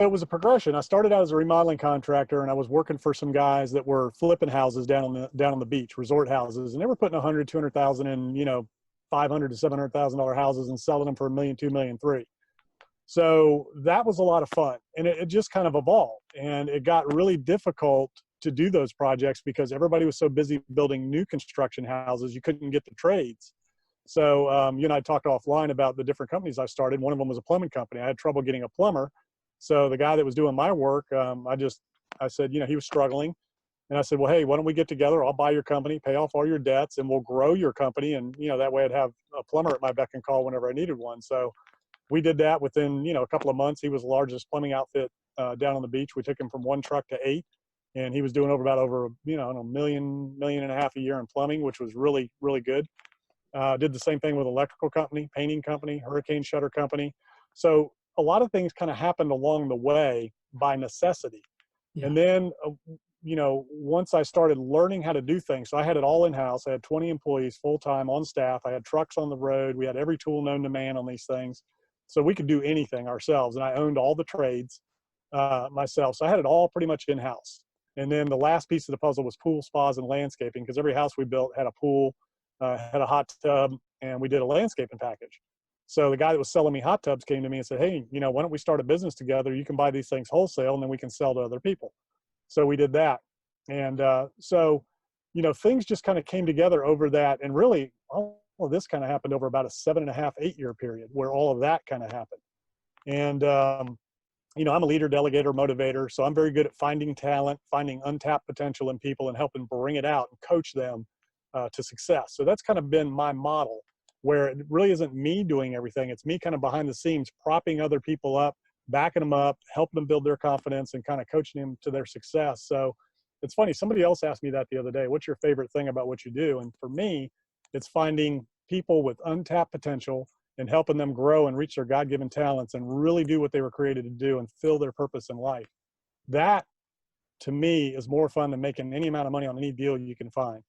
it was a progression. I started out as a remodeling contractor, and I was working for some guys that were flipping houses down on the beach, resort houses, and they were putting 100, 200,000 in, $500 to $700,000 houses and selling them for $1 million, $2 million, $3 million. So that was a lot of fun, and it just kind of evolved, and it got really difficult to do those projects because everybody was so busy building new construction houses, you couldn't get the trades. So you and I talked offline about the different companies I started. One of them was a plumbing company. I had trouble getting a plumber. So the guy that was doing my work, I said, he was struggling. And I said, well, hey, why don't we get together? I'll buy your company, pay off all your debts, and we'll grow your company. And, that way I'd have a plumber at my beck and call whenever I needed one. So we did that within, a couple of months. He was the largest plumbing outfit down on the beach. We took him from 1 truck to 8. And he was doing over $1 million and a half a year in plumbing, which was really, really good. Did the same thing with electrical company, painting company, hurricane shutter company. So a lot of things kind of happened along the way by necessity. Yeah. And then, once I started learning how to do things, so I had it all in-house. I had 20 employees full-time on staff. I had trucks on the road. We had every tool known to man on these things. So we could do anything ourselves. And I owned all the trades myself. So I had it all pretty much in-house. And then the last piece of the puzzle was pool spas and landscaping, because every house we built had a pool, had a hot tub, and we did a landscaping package. So the guy that was selling me hot tubs came to me and said, hey, why don't we start a business together? You can buy these things wholesale, and then we can sell to other people. So we did that. And so things just kind of came together over that. And really, all of this kind of happened over about a 7.5, 8-year period where all of that kind of happened. And, I'm a leader, delegator, motivator. So I'm very good at finding talent, finding untapped potential in people, and helping bring it out and coach them to success. So that's kind of been my model, where it really isn't me doing everything. It's me kind of behind the scenes, propping other people up, backing them up, helping them build their confidence, and kind of coaching them to their success. So it's funny, somebody else asked me that the other day, what's your favorite thing about what you do? And for me, it's finding people with untapped potential and helping them grow and reach their God-given talents and really do what they were created to do and fill their purpose in life. That, to me, is more fun than making any amount of money on any deal you can find.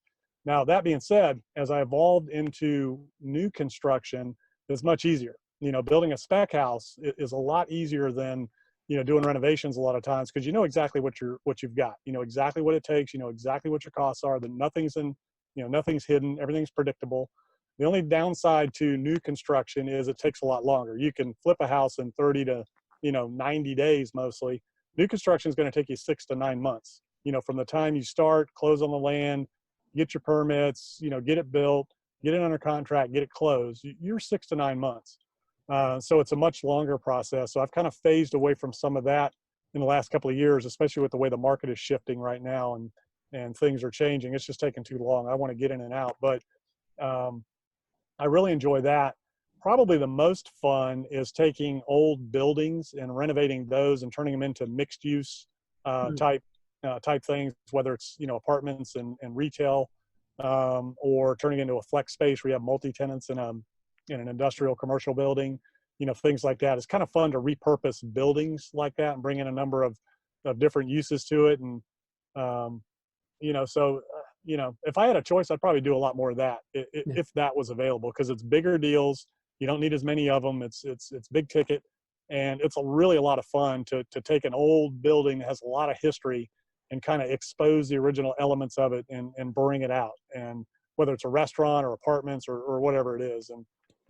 Now, that being said, as I evolved into new construction, it's much easier. Building a spec house is a lot easier than, doing renovations a lot of times, because you know exactly what you've got. You know exactly what it takes. You know exactly what your costs are. That nothing's hidden. Everything's predictable. The only downside to new construction is it takes a lot longer. You can flip a house in 30 to 90 days mostly. New construction is going to take you 6 to 9 months. From the time you start, close on the land, get your permits, get it built, get it under contract, get it closed. You're 6 to 9 months. So it's a much longer process. So I've kind of phased away from some of that in the last couple of years, especially with the way the market is shifting right now and things are changing. It's just taking too long. I want to get in and out, but I really enjoy that. Probably the most fun is taking old buildings and renovating those and turning them into mixed use type things, whether it's, apartments and retail, or turning into a flex space where you have multi-tenants in an industrial commercial building, things like that. It's kind of fun to repurpose buildings like that and bring in a number of different uses to it. And, if I had a choice, I'd probably do a lot more of that if that was available, because it's bigger deals. You don't need as many of them. It's big ticket, and it's really a lot of fun to take an old building that has a lot of history and kind of expose the original elements of it and bring it out. And whether it's a restaurant or apartments or whatever it is. And,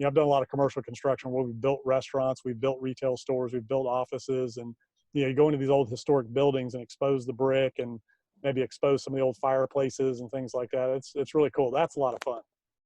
I've done a lot of commercial construction where we've built restaurants, we've built retail stores, we've built offices, and, you go into these old historic buildings and expose the brick and maybe expose some of the old fireplaces and things like that. It's really cool. That's a lot of fun.